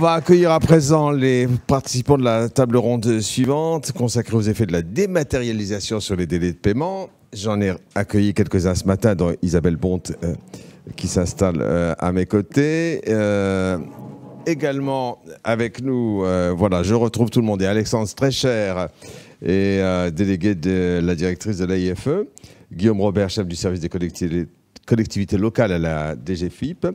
va accueillir à présent les participants de la table ronde suivante, consacrée aux effets de la dématérialisation sur les délais de paiement. J'en ai accueilli quelques-uns ce matin, dont Isabelle Bonte, qui s'installe à mes côtés. Également avec nous, voilà, je retrouve tout le monde, et Alexandre Strecher, et délégué de la directrice de l'AIFE, Guillaume Robert, chef du service des collectivités locales à la DGFiP.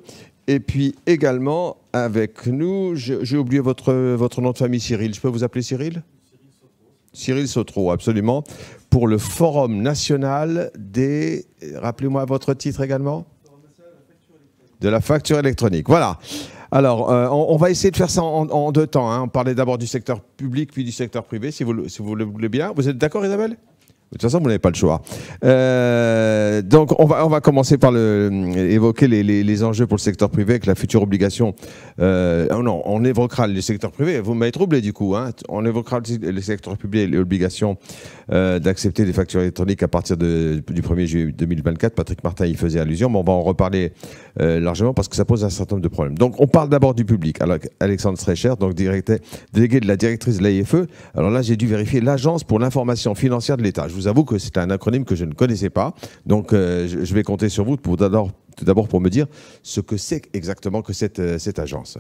Et puis également avec nous, j'ai oublié votre nom de famille, Cyril. Je peux vous appeler Cyril ? Cyril Sautreau, absolument. Pour le Forum national des... Rappelez-moi votre titre également ? De la facture électronique. Voilà. Alors, on va essayer de faire ça en deux temps. Hein. On parlait d'abord du secteur public, puis du secteur privé, si vous le voulez bien. Vous êtes d'accord, Isabelle ? De toute façon, vous n'avez pas le choix. Donc, on va commencer par évoquer les enjeux pour le secteur privé avec la future obligation. Non, on évoquera le secteur privé. Vous m'avez troublé du coup. Hein. On évoquera le secteur public et l'obligation d'accepter des factures électroniques à partir du 1er juillet 2024. Patrick Martin y faisait allusion, mais on va en reparler largement parce que ça pose un certain nombre de problèmes. Donc, on parle d'abord du public. Alors, Alexandre Strecher, donc délégué de la directrice de l'AIFE. Alors là, j'ai dû vérifier l'Agence pour l'information financière de l'État. Je vous avoue que c'est un acronyme que je ne connaissais pas. Donc, je vais compter sur vous tout d'abord pour me dire ce que c'est exactement que cette agence.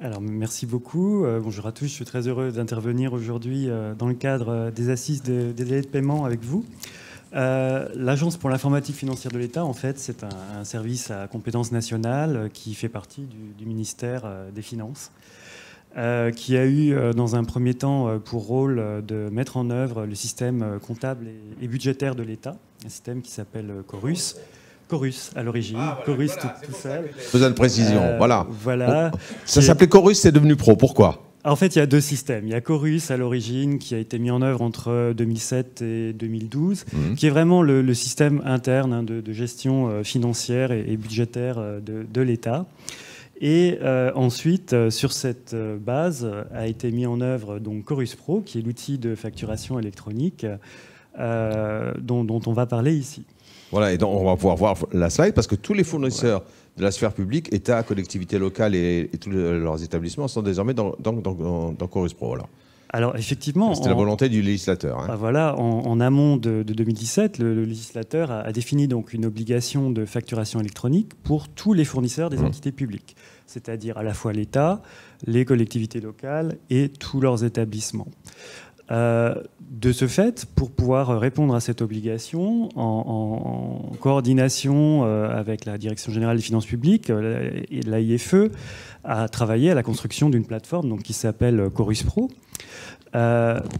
Alors, merci beaucoup. Bonjour à tous. Je suis très heureux d'intervenir aujourd'hui dans le cadre des assises des délais de paiement avec vous. L'Agence pour l'informatique financière de l'État, en fait, c'est un service à compétence nationale qui fait partie du ministère des Finances. Qui a eu, dans un premier temps, pour rôle de mettre en œuvre le système comptable et budgétaire de l'État, un système qui s'appelle Chorus. Chorus, à l'origine. Ah, voilà, Chorus, voilà, tout seul. Besoin de précision, voilà. Voilà. Ça s'appelait Chorus, c'est devenu Pro. Pourquoi ? En fait, il y a deux systèmes. Il y a Chorus, à l'origine, qui a été mis en œuvre entre 2007 et 2012, qui est vraiment le système interne de gestion financière et budgétaire de l'État. Et ensuite, sur cette base, a été mis en œuvre donc Chorus Pro, qui est l'outil de facturation électronique dont on va parler ici. Voilà, et donc on va pouvoir voir la slide, parce que tous les fournisseurs de la sphère publique, État, collectivités locales et tous leurs établissements sont désormais dans Chorus Pro. Alors effectivement, c'était la volonté du législateur. Hein. Voilà, en amont de 2017, le législateur a défini donc une obligation de facturation électronique pour tous les fournisseurs des entités publiques, c'est-à-dire à la fois l'État, les collectivités locales et tous leurs établissements. De ce fait, pour pouvoir répondre à cette obligation, en coordination avec la Direction générale des finances publiques et l'AIFE, a travaillé à la construction d'une plateforme donc, qui s'appelle Chorus Pro.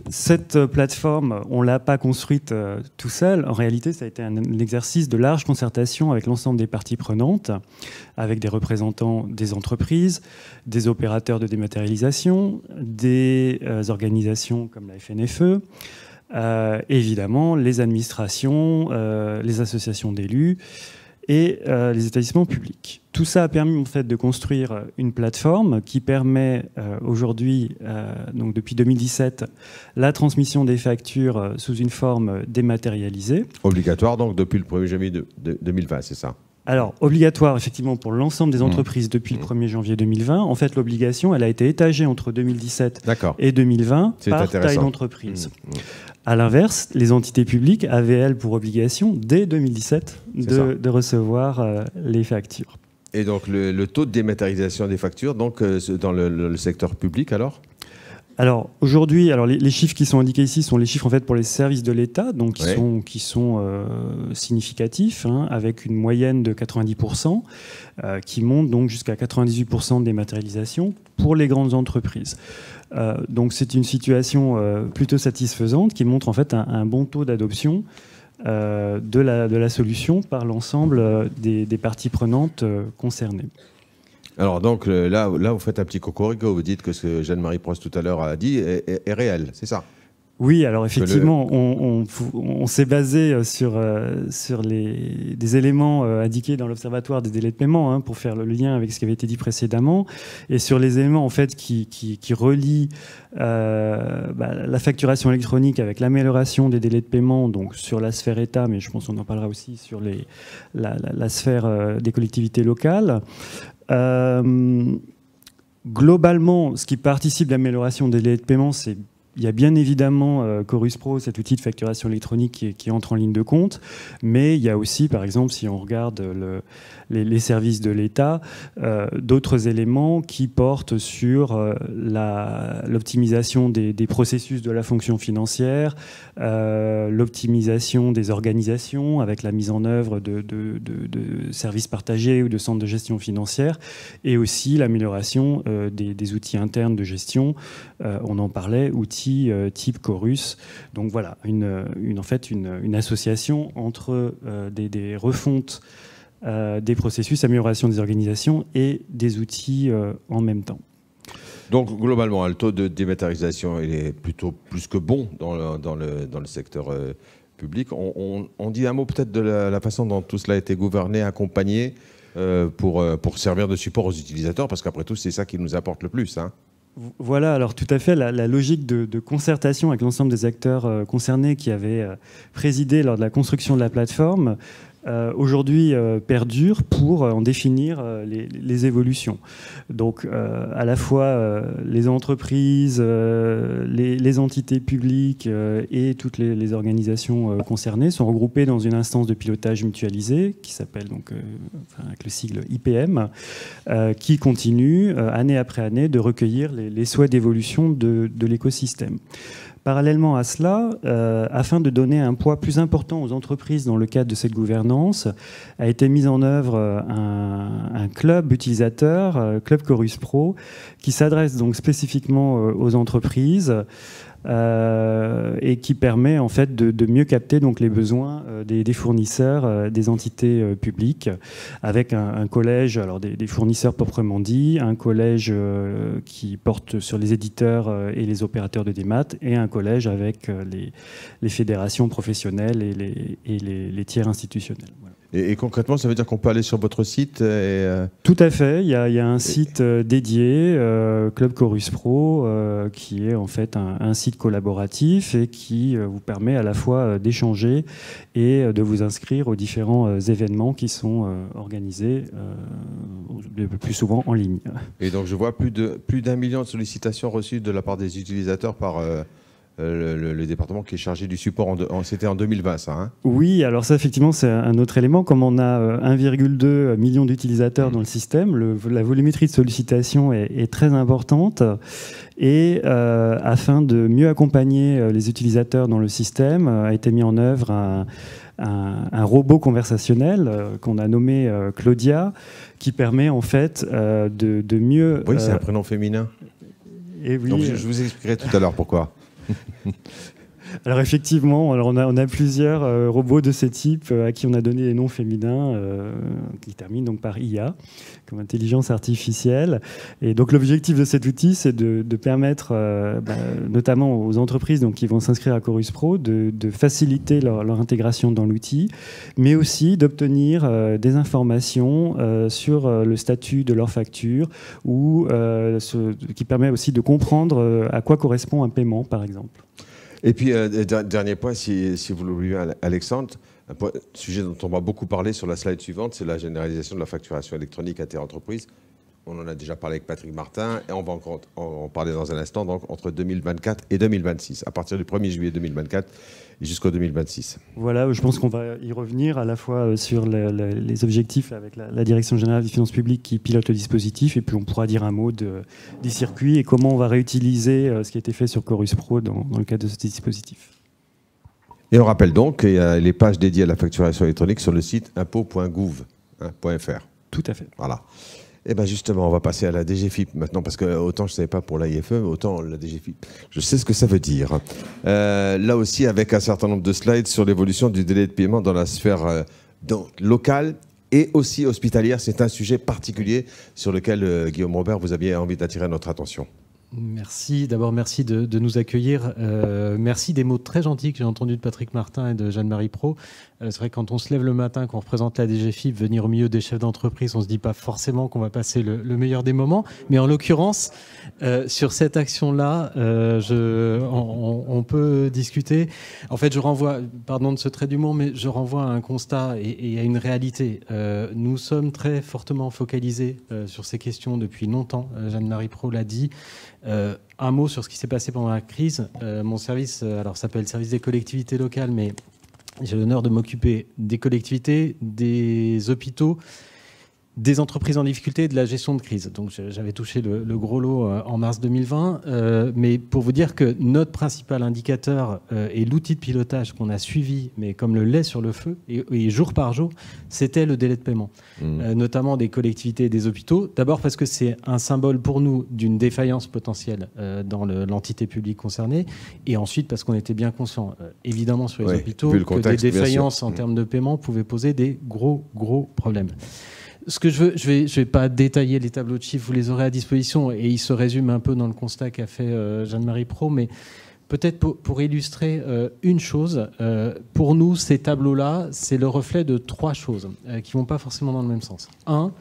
Cette plateforme, on ne l'a pas construite tout seul. En réalité, ça a été un exercice de large concertation avec l'ensemble des parties prenantes, avec des représentants des entreprises, des opérateurs de dématérialisation, des organisations comme la FNFE, évidemment les administrations, les associations d'élus et les établissements publics. Tout ça a permis en fait, de construire une plateforme qui permet aujourd'hui, donc depuis 2017, la transmission des factures sous une forme dématérialisée. Obligatoire donc depuis le 1er janvier 2020, c'est ça ? Alors, obligatoire effectivement pour l'ensemble des entreprises depuis le 1er janvier 2020. En fait, l'obligation, elle a été étagée entre 2017 et 2020 par taille d'entreprise. À l'inverse, les entités publiques avaient, elles, pour obligation, dès 2017, de recevoir les factures. Et donc, le taux de dématérialisation des factures, donc, dans le secteur public, alors ? Alors, aujourd'hui, les chiffres qui sont indiqués ici sont les chiffres, en fait, pour les services de l'État, donc qui sont significatifs, hein, avec une moyenne de 90%, qui monte donc jusqu'à 98% de dématérialisation pour les grandes entreprises. Donc c'est une situation plutôt satisfaisante qui montre en fait un bon taux d'adoption de la solution par l'ensemble des parties prenantes concernées. Alors donc là, vous faites un petit cocorico, vous dites que ce que Jeanne-Marie Prost tout à l'heure a dit est réel, c'est ça ? Oui, alors effectivement, on s'est basé sur des éléments indiqués dans l'Observatoire des délais de paiement, hein, pour faire le lien avec ce qui avait été dit précédemment, et sur les éléments en fait qui relient la facturation électronique avec l'amélioration des délais de paiement, donc sur la sphère État, mais je pense qu'on en parlera aussi sur la sphère des collectivités locales. globalement, ce qui participe de l'amélioration des délais de paiement, il y a bien évidemment Chorus Pro, cet outil de facturation électronique qui entre en ligne de compte, mais il y a aussi, par exemple, si on regarde les services de l'État, d'autres éléments qui portent sur l'optimisation des processus de la fonction financière, l'optimisation des organisations avec la mise en œuvre de services partagés ou de centres de gestion financière, et aussi l'amélioration des outils internes de gestion. On en parlait, outils type Chorus. Donc voilà, en fait une association entre des refontes des processus, amélioration des organisations et des outils en même temps. Donc globalement, le taux de dématérialisation il est plutôt plus que bon dans le secteur public. On dit un mot peut-être de la façon dont tout cela a été gouverné, accompagné pour servir de support aux utilisateurs, parce qu'après tout, c'est ça qui nous apporte le plus, hein. Voilà, alors tout à fait, la logique de concertation avec l'ensemble des acteurs concernés qui avaient présidé lors de la construction de la plateforme, aujourd'hui perdure pour en définir les évolutions. Donc à la fois les entreprises, les entités publiques et toutes les organisations concernées sont regroupées dans une instance de pilotage mutualisé qui s'appelle donc avec le sigle IPM, qui continue année après année de recueillir les souhaits d'évolution de l'écosystème. Parallèlement à cela, afin de donner un poids plus important aux entreprises dans le cadre de cette gouvernance, a été mis en œuvre un club utilisateur, Club Chorus Pro, qui s'adresse donc spécifiquement aux entreprises et qui permet en fait de mieux capter donc les besoins des fournisseurs, des entités publiques, avec un collège, alors des fournisseurs proprement dit, un collège qui porte sur les éditeurs et les opérateurs de démat, et un collège avec les fédérations professionnelles et les tiers institutionnels. Voilà. Et concrètement, ça veut dire qu'on peut aller sur votre site Tout à fait. Il y a un site dédié, Club Chorus Pro, qui est en fait un site collaboratif et qui vous permet à la fois d'échanger et de vous inscrire aux différents événements qui sont organisés le plus souvent en ligne. Et donc je vois plus d'1 million de sollicitations reçues de la part des utilisateurs par le département qui est chargé du support. C'était en 2020, ça, hein? Oui, alors ça, effectivement, c'est un autre élément. Comme on a 1,2 million d'utilisateurs dans le système, la volumétrie de sollicitation est très importante. Et afin de mieux accompagner les utilisateurs dans le système, a été mis en œuvre un robot conversationnel qu'on a nommé Claudia, qui permet en fait de mieux... Oui, c'est un prénom féminin. Et oui, donc je vous expliquerai tout à l'heure pourquoi. Alors effectivement, on a plusieurs robots de ce type à qui on a donné des noms féminins qui terminent donc par IA, comme intelligence artificielle. Et donc l'objectif de cet outil, c'est de permettre notamment aux entreprises donc, qui vont s'inscrire à Chorus Pro de faciliter leur intégration dans l'outil, mais aussi d'obtenir des informations sur le statut de leur facture ou qui permet aussi de comprendre à quoi correspond un paiement, par exemple. Et puis, dernier point, si vous l'oubliez, Alexandre, un sujet dont on va beaucoup parler sur la slide suivante, c'est la généralisation de la facturation électronique interentreprises. On en a déjà parlé avec Patrick Martin et on va encore en parler dans un instant, donc entre 2024 et 2026, à partir du 1er juillet 2024 et jusqu'au 2026. Voilà, je pense qu'on va y revenir à la fois sur les objectifs avec la Direction générale des finances publiques qui pilote le dispositif, et puis on pourra dire un mot des circuits et comment on va réutiliser ce qui a été fait sur Chorus Pro dans le cadre de ce dispositif. Et on rappelle donc qu'il y a les pages dédiées à la facturation électronique sur le site impôt.gouv.fr. Tout à fait. Voilà. Et bien justement, on va passer à la DGFiP maintenant, parce que autant je ne savais pas pour l'AIFE, autant la DGFiP, je sais ce que ça veut dire. Là aussi, avec un certain nombre de slides sur l'évolution du délai de paiement dans la sphère locale et aussi hospitalière. C'est un sujet particulier sur lequel, Guillaume Robert, vous aviez envie d'attirer notre attention. Merci. D'abord, merci de nous accueillir. Merci des mots très gentils que j'ai entendus de Patrick Martin et de Jeanne-Marie Pro. C'est vrai que quand on se lève le matin, qu'on représente la DGFiP, venir au milieu des chefs d'entreprise, on ne se dit pas forcément qu'on va passer le meilleur des moments. Mais en l'occurrence, sur cette action-là, on peut discuter. En fait, je renvoie, pardon de ce trait d'humour, mais je renvoie à un constat et à une réalité. Nous sommes très fortement focalisés sur ces questions depuis longtemps. Jeanne-Marie Pro l'a dit. Un mot sur ce qui s'est passé pendant la crise. Mon service, alors s'appelle Service des collectivités locales, mais j'ai l'honneur de m'occuper des collectivités, des hôpitaux, des entreprises en difficulté et de la gestion de crise. Donc j'avais touché le gros lot en mars 2020. Mais pour vous dire que notre principal indicateur et l'outil de pilotage qu'on a suivi, mais comme le lait sur le feu, et jour par jour, c'était le délai de paiement, notamment des collectivités et des hôpitaux. D'abord parce que c'est un symbole pour nous d'une défaillance potentielle dans l'entité publique concernée, et ensuite parce qu'on était bien conscient, évidemment sur les hôpitaux, que des défaillances en termes de paiement pouvaient poser des gros problèmes. Ce que je vais pas détailler les tableaux de chiffres, vous les aurez à disposition, et ils se résument un peu dans le constat qu'a fait Jeanne-Marie Pro, mais peut-être pour illustrer une chose, pour nous, ces tableaux-là, c'est le reflet de trois choses qui vont pas forcément dans le même sens. Un,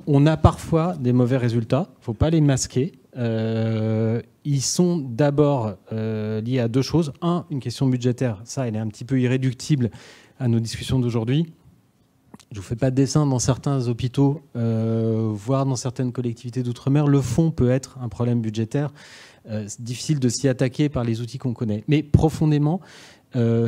on a parfois des mauvais résultats, il ne faut pas les masquer. Ils sont d'abord liés à deux choses. Un, une question budgétaire, ça, elle est un petit peu irréductible à nos discussions d'aujourd'hui. Je ne vous fais pas de dessin, dans certains hôpitaux, voire dans certaines collectivités d'outre-mer, le fond peut être un problème budgétaire. C'est difficile de s'y attaquer par les outils qu'on connaît. Mais profondément,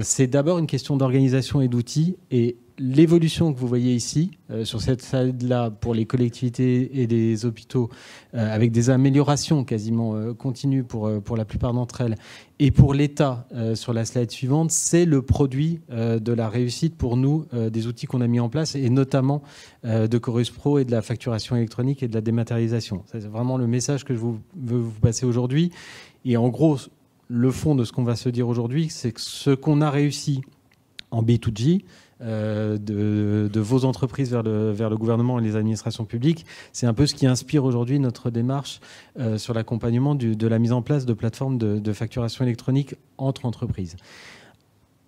c'est d'abord une question d'organisation et d'outils. Et l'évolution que vous voyez ici, sur cette slide-là, pour les collectivités et les hôpitaux, avec des améliorations quasiment continues pour la plupart d'entre elles, et pour l'État, sur la slide suivante, c'est le produit de la réussite pour nous des outils qu'on a mis en place, et notamment de Chorus Pro et de la facturation électronique et de la dématérialisation. C'est vraiment le message que je veux vous passer aujourd'hui. Et en gros, le fond de ce qu'on va se dire aujourd'hui, c'est que ce qu'on a réussi en B2G, de vos entreprises vers le gouvernement et les administrations publiques, c'est un peu ce qui inspire aujourd'hui notre démarche sur l'accompagnement de la mise en place de plateformes de facturation électronique entre entreprises.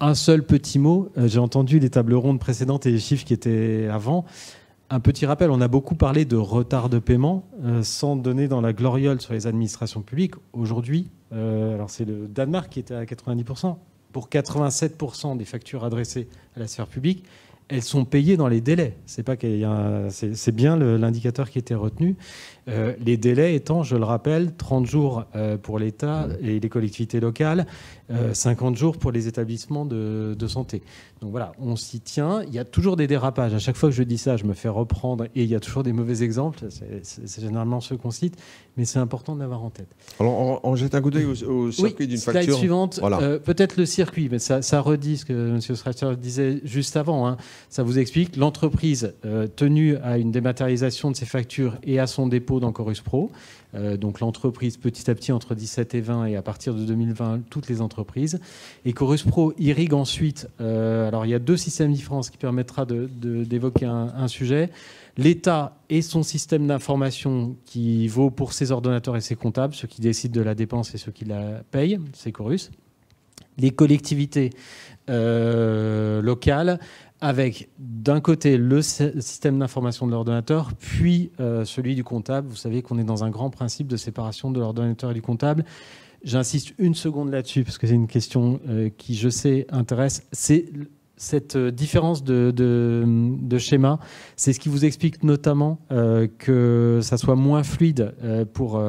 Un seul petit mot, j'ai entendu les tables rondes précédentes et les chiffres qui étaient avant. Un petit rappel, on a beaucoup parlé de retard de paiement, sans donner dans la gloriole sur les administrations publiques. Aujourd'hui, alors c'est le Danemark qui était à 90%. Pour 87% des factures adressées à la sphère publique, elles sont payées dans les délais. C'est bien l'indicateur qui était retenu. Les délais étant, je le rappelle, 30 jours pour l'État et les collectivités locales, 50 jours pour les établissements de santé. Donc voilà, on s'y tient. Il y a toujours des dérapages. À chaque fois que je dis ça, je me fais reprendre, et il y a toujours des mauvais exemples. C'est généralement ceux qu'on cite, mais c'est important d'avoir en tête. Alors, on jette un coup d'œil au circuit d'une facture. Slide suivante. Voilà. Peut-être le circuit, mais ça redit ce que M. Stracher disait juste avant. Hein. Ça vous explique l'entreprise tenue à une dématérialisation de ses factures et à son dépôt dans Chorus Pro. Donc l'entreprise petit à petit entre 17 et 20, et à partir de 2020 toutes les entreprises. Et Chorus Pro irrigue ensuite. Alors il y a deux systèmes différents, ce qui permettra d'évoquer un sujet. L'État et son système d'information qui vaut pour ses ordonnateurs et ses comptables, ceux qui décident de la dépense et ceux qui la payent, c'est Chorus. Les collectivités locales, avec d'un côté le système d'information de l'ordonnateur, puis celui du comptable. Vous savez qu'on est dans un grand principe de séparation de l'ordonnateur et du comptable. J'insiste une seconde là-dessus, parce que c'est une question qui, je sais, intéresse. C'est cette différence de schéma, c'est ce qui vous explique notamment que ça soit moins fluide pour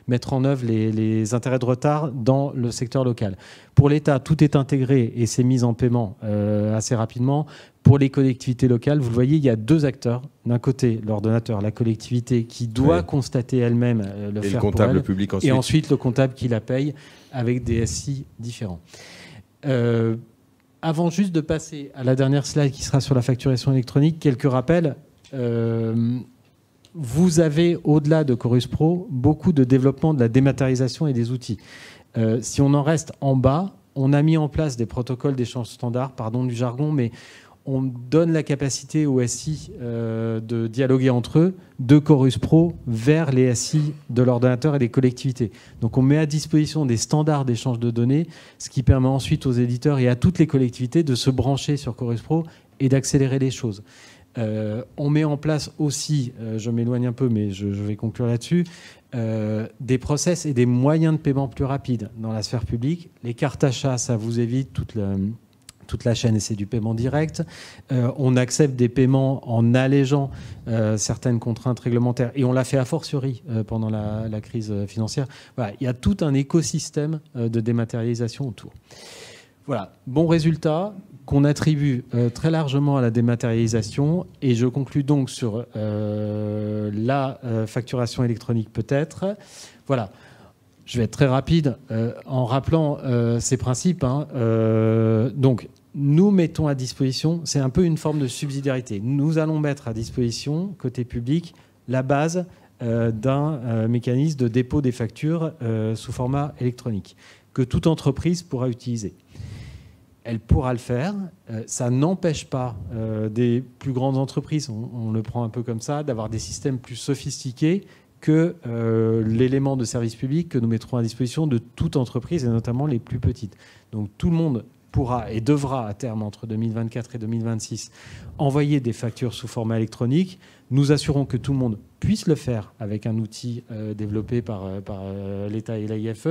mettre en œuvre les intérêts de retard dans le secteur local. Pour l'État, tout est intégré et c'est mis en paiement assez rapidement. Pour les collectivités locales, vous le voyez, il y a deux acteurs. D'un côté, l'ordonnateur, la collectivité qui doit constater elle-même le faire pour elle, le public ensuite. Et ensuite le comptable qui la paye avec des SI différents. Avant juste de passer à la dernière slide qui sera sur la facturation électronique, quelques rappels. Vous avez, au-delà de Chorus Pro, beaucoup de développement de la dématérialisation et des outils. Si on en reste en bas, on a mis en place des protocoles d'échange standard, pardon du jargon, mais on donne la capacité aux SI de dialoguer entre eux, de Chorus Pro vers les SI de l'ordonnateur et des collectivités. Donc on met à disposition des standards d'échange de données, ce qui permet ensuite aux éditeurs et à toutes les collectivités de se brancher sur Chorus Pro et d'accélérer les choses. On met en place aussi, je m'éloigne un peu mais je vais conclure là-dessus, des process et des moyens de paiement plus rapides dans la sphère publique. Les cartes achats, ça vous évite toute la chaîne et c'est du paiement direct. On accepte des paiements en allégeant certaines contraintes réglementaires et on l'a fait a fortiori pendant la crise financière. Voilà, il y a tout un écosystème de dématérialisation autour. Voilà, bon résultat qu'on attribue très largement à la dématérialisation et je conclus donc sur la facturation électronique peut-être. Voilà. Je vais être très rapide en rappelant ces principes. Donc, nous mettons à disposition, c'est un peu une forme de subsidiarité. Nous allons mettre à disposition, côté public, la base d'un mécanisme de dépôt des factures sous format électronique que toute entreprise pourra utiliser. Elle pourra le faire. Ça n'empêche pas des plus grandes entreprises, on le prend un peu comme ça, d'avoir des systèmes plus sophistiqués que l'élément de service public que nous mettrons à disposition de toute entreprise, et notamment les plus petites. Donc tout le monde pourra et devra à terme, entre 2024 et 2026, envoyer des factures sous format électronique. Nous assurons que tout le monde puisse le faire avec un outil développé par l'État et l'AIFE.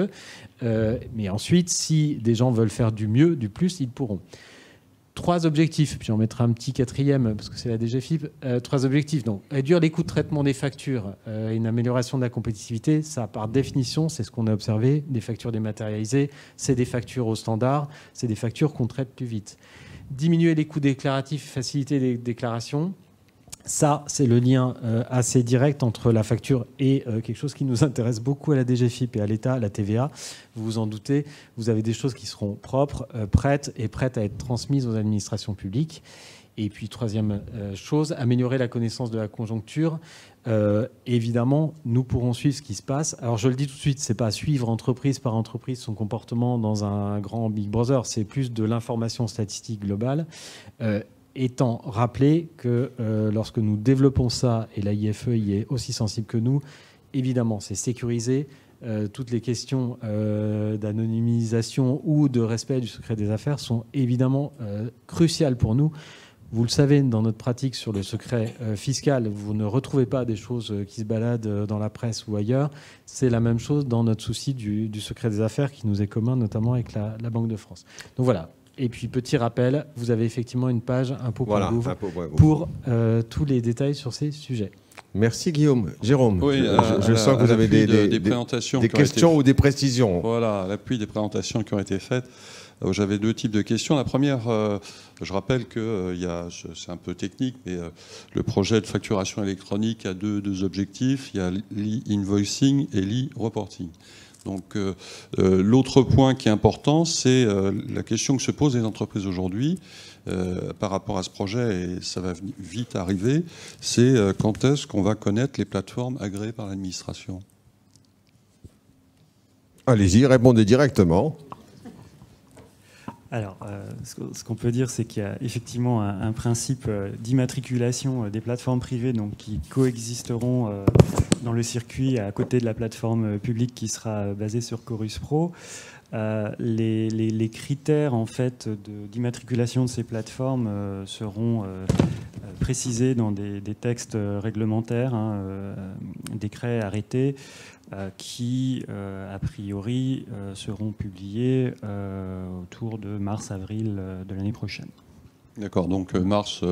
Mais ensuite, si des gens veulent faire du mieux, du plus, ils pourront. 3 objectifs, puis on mettra un petit 4e parce que c'est la DGFiP. 3 objectifs. Donc, réduire les coûts de traitement des factures et une amélioration de la compétitivité, ça, par définition, c'est ce qu'on a observé. Des factures dématérialisées, c'est des factures au standard, c'est des factures qu'on traite plus vite. Diminuer les coûts déclaratifs, faciliter les déclarations. Ça, c'est le lien assez direct entre la facture et quelque chose qui nous intéresse beaucoup à la DGFiP et à l'État, la TVA. Vous vous en doutez, vous avez des choses qui seront propres, prêtes à être transmises aux administrations publiques. Et puis, 3e chose, améliorer la connaissance de la conjoncture. Évidemment, nous pourrons suivre ce qui se passe. Alors, je le dis tout de suite, c'est pas suivre entreprise par entreprise son comportement dans un grand Big Brother, c'est plus de l'information statistique globale. Étant rappelé que lorsque nous développons ça, et l'AIFE y est aussi sensible que nous, évidemment, c'est sécurisé. Toutes les questions d'anonymisation ou de respect du secret des affaires sont évidemment cruciales pour nous. Vous le savez, dans notre pratique sur le secret fiscal, vous ne retrouvez pas des choses qui se baladent dans la presse ou ailleurs. C'est la même chose dans notre souci du secret des affaires qui nous est commun, notamment avec la Banque de France. Donc voilà. Et puis, petit rappel, vous avez effectivement une page impôt.gouv pour tous les détails sur ces sujets. Merci Guillaume. Jérôme, oui, je sens que vous avez des présentations des questions ou des précisions. Voilà, à l'appui des présentations qui ont été faites. J'avais 2 types de questions. La première, je rappelle que c'est un peu technique, mais le projet de facturation électronique a deux objectifs. Il y a l'e-invoicing et l'e-reporting. Donc l'autre point qui est important, c'est la question que se posent les entreprises aujourd'hui par rapport à ce projet, et ça va vite arriver, c'est quand est-ce qu'on va connaître les plateformes agréées par l'administration ? Allez-y, répondez directement. Alors, ce qu'on peut dire, c'est qu'il y a effectivement un principe d'immatriculation des plateformes privées donc, qui coexisteront dans le circuit à côté de la plateforme publique qui sera basée sur Chorus Pro. Les critères en fait, d'immatriculation de ces plateformes seront précisés dans des textes réglementaires, décrets, arrêtés, qui, a priori, seront publiés autour de mars-avril de l'année prochaine. D'accord, donc mars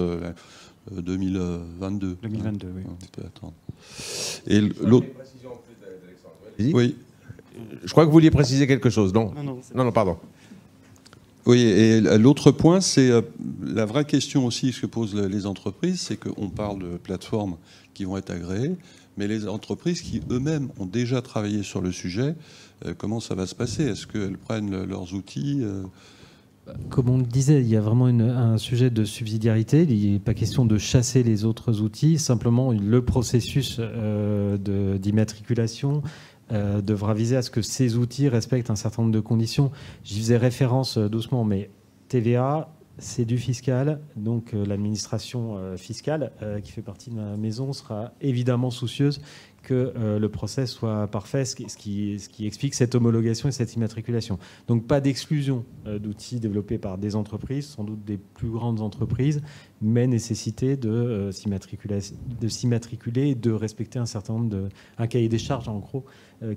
2022. 2022, oui. On peut attendre. Et l'autre... Oui. Je crois que vous vouliez préciser quelque chose, non ? Non, pardon. Oui, et l'autre point, c'est la vraie question aussi que posent les entreprises, c'est qu'on parle de plateformes qui vont être agréées, mais les entreprises qui eux-mêmes ont déjà travaillé sur le sujet, comment ça va se passer ? Est-ce qu'elles prennent leurs outils Comme on le disait, il y a vraiment un sujet de subsidiarité. Il n'est pas question de chasser les autres outils. Simplement, le processus d'immatriculation devra viser à ce que ces outils respectent un certain nombre de conditions. J'y faisais référence doucement, mais TVA, c'est du fiscal. Donc l'administration fiscale, qui fait partie de ma maison, sera évidemment soucieuse que le process soit parfait, ce qui explique cette homologation et cette immatriculation. Donc pas d'exclusion d'outils développés par des entreprises, sans doute des plus grandes entreprises, mais nécessité de s'immatriculer et de respecter un certain nombre un cahier des charges, en gros,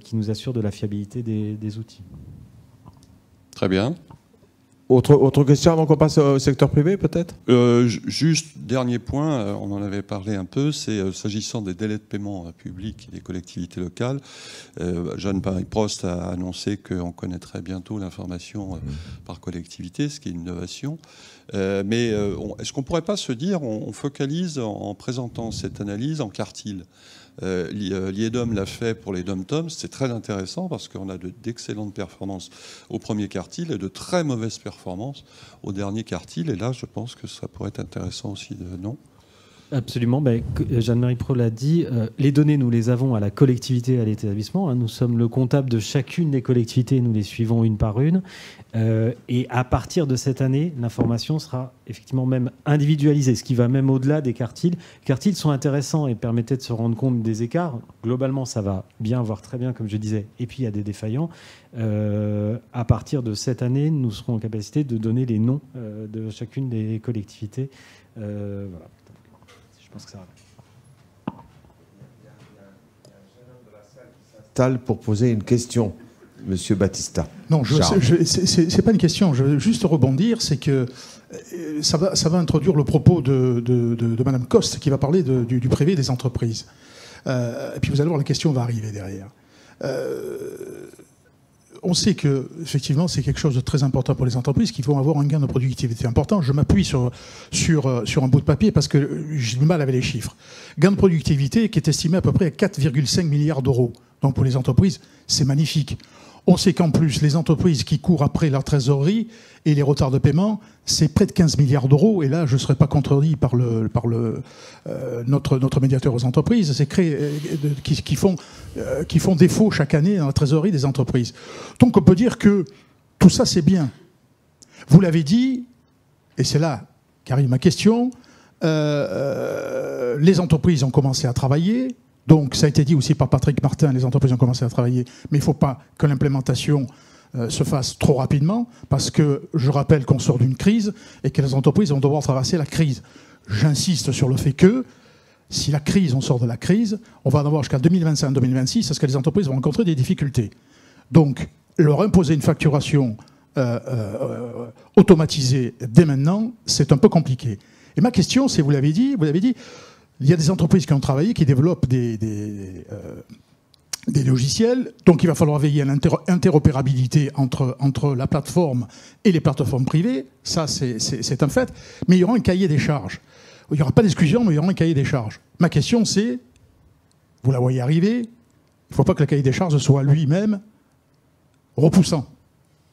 qui nous assure de la fiabilité des outils. Très bien. Autre question avant qu'on passe au secteur privé, peut-être? Juste, dernier point, on en avait parlé un peu, c'est s'agissant des délais de paiement publics et des collectivités locales. Jeanne-Marie Prost a annoncé qu'on connaîtrait bientôt l'information par collectivité, ce qui est une innovation. Mais est-ce qu'on ne pourrait pas se dire, on focalise en présentant cette analyse en quartile? L'IEDOM l'a fait pour les DOM-TOM, c'est très intéressant parce qu'on a d'excellentes performances au premier quartile et de très mauvaises performances au dernier quartile. Et là, je pense que ça pourrait être intéressant aussi, non ? Absolument. Jeanne-Marie Pro l'a dit, les données, nous les avons à la collectivité et à l'établissement. Nous sommes le comptable de chacune des collectivités, nous les suivons une par une. Et à partir de cette année, l'information sera effectivement même individualisée, ce qui va même au-delà des quartiles. Les quartiles sont intéressants et permettaient de se rendre compte des écarts. Globalement, ça va bien, voire très bien, comme je disais. Et puis, il y a des défaillants. À partir de cette année, nous serons en capacité de donner les noms de chacune des collectivités. Voilà. Je pense que ça va. Tal pour poser une question, Monsieur Battista. Non, c'est pas une question. Je veux juste rebondir, c'est que ça va introduire le propos de Madame Coste qui va parler du privé des entreprises. Et puis vous allez voir, la question va arriver derrière. On sait que effectivement c'est quelque chose de très important pour les entreprises qui vont avoir un gain de productivité important. Je m'appuie sur un bout de papier parce que j'ai du mal avec les chiffres. Gain de productivité qui est estimé à peu près à 4,5 milliards d'euros. Donc pour les entreprises, c'est magnifique. On sait qu'en plus, les entreprises qui courent après leur trésorerie et les retards de paiement, c'est près de 15 milliards d'euros. Et là, je ne serai pas contredit par notre médiateur aux entreprises. C'est qui font défaut chaque année dans la trésorerie des entreprises. Donc on peut dire que tout ça, c'est bien. Vous l'avez dit, et c'est là qu'arrive ma question, les entreprises ont commencé à travailler. Donc, ça a été dit aussi par Patrick Martin, les entreprises ont commencé à travailler, mais il ne faut pas que l'implémentation se fasse trop rapidement, parce que je rappelle qu'on sort d'une crise et que les entreprises vont devoir traverser la crise. J'insiste sur le fait que, si on sort de la crise, on va en avoir jusqu'à 2025-2026, parce que les entreprises vont rencontrer des difficultés. Donc, leur imposer une facturation automatisée dès maintenant, c'est un peu compliqué. Et ma question, c'est, vous l'avez dit, il y a des entreprises qui ont travaillé, qui développent des logiciels. Donc il va falloir veiller à l'interopérabilité entre la plateforme et les plateformes privées. Ça, c'est un fait. Mais il y aura un cahier des charges. Il n'y aura pas d'exclusion, mais il y aura un cahier des charges. Ma question, c'est, vous la voyez arriver, il ne faut pas que le cahier des charges soit lui-même repoussant.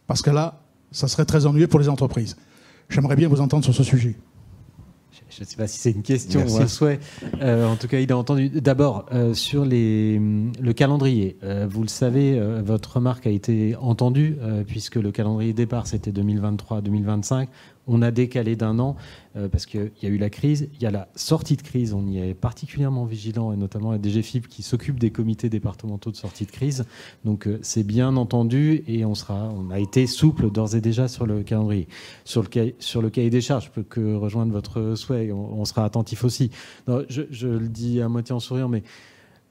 Parce que là, ça serait très ennuyeux pour les entreprises. J'aimerais bien vous entendre sur ce sujet. Je ne sais pas si c'est une question ou un souhait. En tout cas, il a entendu. D'abord, sur le calendrier. Vous le savez, votre remarque a été entendue, puisque le calendrier départ, c'était 2023-2025. On a décalé d'un an, parce qu'il y a eu la crise. Il y a la sortie de crise. On y est particulièrement vigilant, et notamment la DGFiP qui s'occupe des comités départementaux de sortie de crise. Donc, c'est bien entendu, et on a été souple d'ores et déjà sur le calendrier. Sur le cahier des charges, je peux que rejoindre votre souhait. On sera attentif aussi. Non, je le dis à moitié en souriant, mais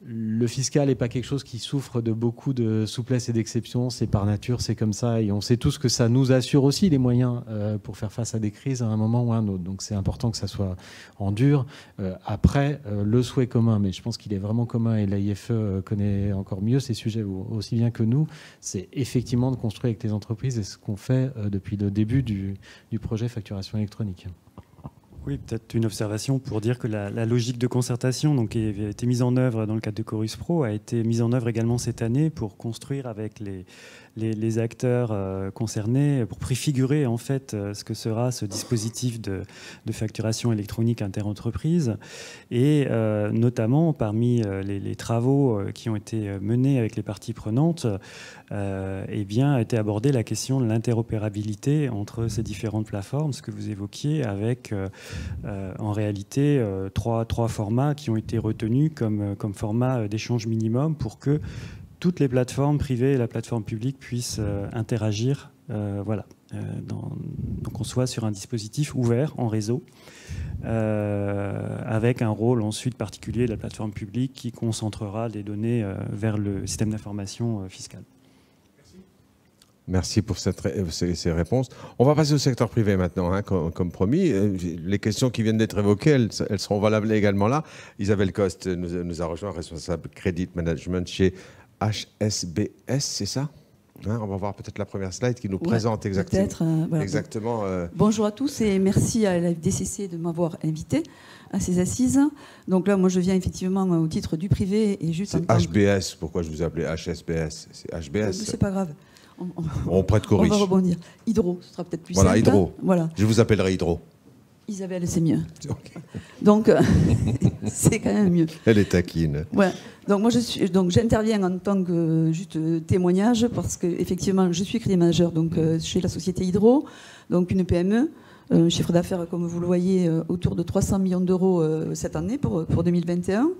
le fiscal n'est pas quelque chose qui souffre de beaucoup de souplesse et d'exception. C'est par nature, c'est comme ça. Et on sait tous que ça nous assure aussi les moyens pour faire face à des crises à un moment ou à un autre. Donc c'est important que ça soit en dur. Après, le souhait commun, mais je pense qu'il est vraiment commun et l'AIFE connaît encore mieux ces sujets aussi bien que nous, c'est effectivement de construire avec les entreprises et ce qu'on fait depuis le début du projet facturation électronique. Oui, peut-être une observation pour dire que la logique de concertation donc, qui a été mise en œuvre dans le cadre de Chorus Pro a été mise en œuvre également cette année pour construire avec les acteurs concernés, pour préfigurer en fait ce que sera ce dispositif de facturation électronique interentreprise. Et notamment, parmi les travaux qui ont été menés avec les parties prenantes, eh bien, a été abordée la question de l'interopérabilité entre ces différentes plateformes, ce que vous évoquiez, avec en réalité trois formats qui ont été retenus comme format d'échange minimum pour que toutes les plateformes privées et la plateforme publique puissent interagir. Voilà. Donc on soit sur un dispositif ouvert en réseau, avec un rôle ensuite particulier de la plateforme publique qui concentrera les données vers le système d'information fiscale. Merci pour ces réponses. On va passer au secteur privé maintenant, hein, comme promis. Les questions qui viennent d'être évoquées, elles seront valables également là. Isabelle Coste nous a rejoint, responsable Credit Management chez HSBS, c'est ça, hein? On va voir peut-être la première slide qui nous présente exactement. Voilà. Exactement Bonjour à tous et merci à la FDCC de m'avoir invité à ces assises. Donc là, moi, je viens effectivement au titre du privé et juste. C'est HBS. Pourquoi je vous appelais HSBS? C'est HBS. C'est pas grave. On prête corrige. On va rebondir. Hydro, ce sera peut-être plus voilà, simple. Hydro. Voilà. Je vous appellerai Hydro. Isabelle, c'est mieux. Okay. Donc, c'est quand même mieux. Elle est taquine. Ouais. Donc, moi, j'interviens en tant que juste témoignage parce qu'effectivement, je suis crédit manager donc, chez la société Hydro, donc une PME, chiffre d'affaires, comme vous le voyez, autour de 300 millions d'euros cette année pour 2021.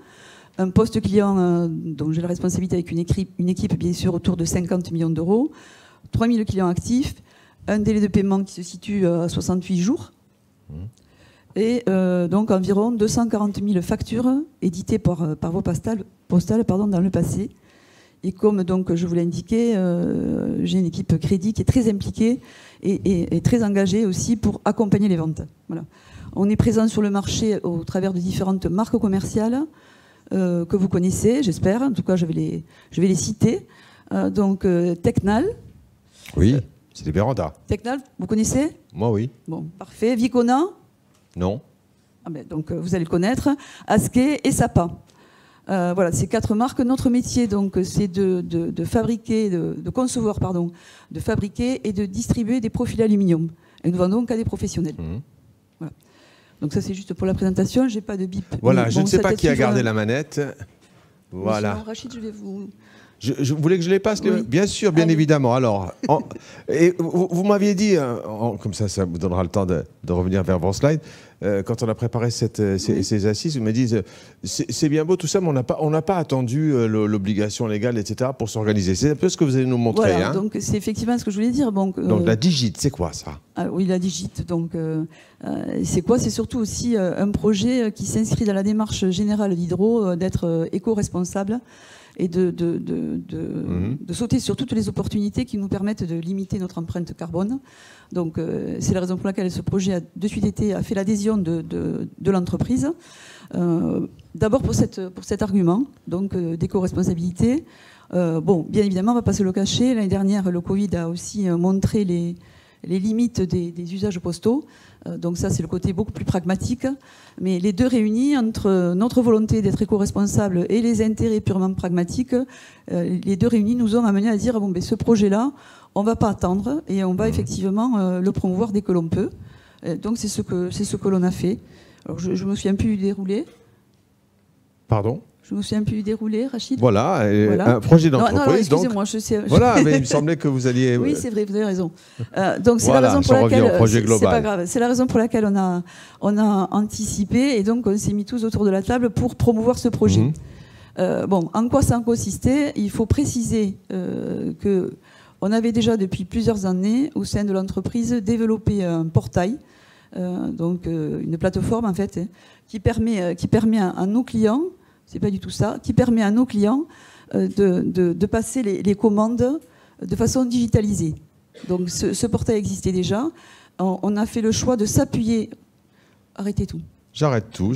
Un poste client dont j'ai la responsabilité avec une équipe, bien sûr, autour de 50 millions d'euros, 3000 clients actifs, un délai de paiement qui se situe à 68 jours, et donc environ 240 000 factures éditées par voie postale dans le passé. Et comme donc, je vous l'ai indiqué, j'ai une équipe crédit qui est très impliquée et très engagée aussi pour accompagner les ventes. Voilà. On est présent sur le marché au travers de différentes marques commerciales, que vous connaissez, j'espère. En tout cas, je vais les citer. Donc, Tecnal. Oui, c'est des vérandas. Tecnal, vous connaissez? Moi, oui. Bon, parfait. Vicona? Non. Ah ben, donc, vous allez le connaître. Askey et Sapa. Voilà, ces 4 marques. Notre métier, donc, c'est de fabriquer, de concevoir, pardon, de fabriquer et de distribuer des profils aluminium. Et nous vendons qu'à des professionnels. Voilà. Donc ça, c'est juste pour la présentation. Je n'ai pas de bip. Voilà, bon, je ne sais pas qui a gardé la manette. Voilà. Sinon, Rachid, je vais vous... Je voulais que je les passe, oui. bien sûr, bien évidemment. Alors, et vous m'aviez dit, comme ça vous donnera le temps de revenir vers vos slides, quand on a préparé ces assises, vous m'avez dit, c'est bien beau tout ça, mais on n'a pas attendu l'obligation légale, etc., pour s'organiser. C'est un peu ce que vous allez nous montrer. Voilà, hein. donc c'est effectivement ce que je voulais dire. Donc la digite, c'est quoi ça? Oui, la digite. Donc, c'est quoi? C'est surtout aussi un projet qui s'inscrit dans la démarche générale d'Hydro d'être éco-responsable et de sauter sur toutes les opportunités qui nous permettent de limiter notre empreinte carbone. Donc, c'est la raison pour laquelle ce projet a de suite a fait l'adhésion de l'entreprise. D'abord pour cet argument donc d'éco-responsabilité. Bon, bien évidemment, on ne va pas se le cacher. L'année dernière, le Covid a aussi montré les limites des usages postaux. Donc ça, c'est le côté beaucoup plus pragmatique. Mais les deux réunis, entre notre volonté d'être éco-responsable et les intérêts purement pragmatiques, les deux réunis nous ont amené à dire, bon, ben, ce projet-là, on ne va pas attendre et on va effectivement le promouvoir dès que l'on peut. Donc c'est ce que l'on a fait. Alors, je me souviens plus du déroulé. Pardon? Je me souviens plus du déroulé, Rachid. Voilà, un projet d'entreprise. Non, excusez-moi, je sais. Voilà, mais il me semblait que vous alliez. Oui, c'est vrai, vous avez raison. Donc c'est voilà, la raison pour laquelle. C'est pas grave. C'est la raison pour laquelle on a anticipé et donc on s'est mis tous autour de la table pour promouvoir ce projet. Bon, en quoi ça consistait? Il faut préciser que on avait déjà depuis plusieurs années au sein de l'entreprise développé un portail, donc une plateforme en fait, qui permet à nos clients. C'est pas du tout ça, qui permet à nos clients de passer les commandes de façon digitalisée. Donc ce portail existait déjà. On a fait le choix de s'appuyer. Arrêtez tout. J'arrête tout.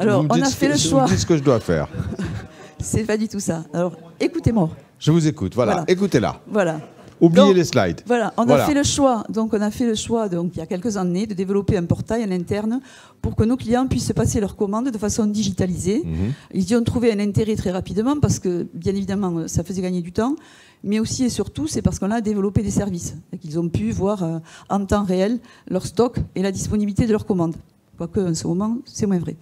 Alors, on a fait le choix. Vous me dites ce que je dois faire. C'est pas du tout ça. Alors, écoutez-moi. Je vous écoute, voilà. Écoutez-la. Voilà. Oubliez Donc, les slides. Voilà, on a fait le choix. Donc, on a fait le choix, donc, il y a quelques années, de développer un portail en interne pour que nos clients puissent passer leurs commandes de façon digitalisée. Ils y ont trouvé un intérêt très rapidement parce que, bien évidemment, ça faisait gagner du temps, mais aussi et surtout, c'est parce qu'on a développé des services et qu'ils ont pu voir en temps réel leur stock et la disponibilité de leurs commandes. Quoique, en ce moment, c'est moins vrai.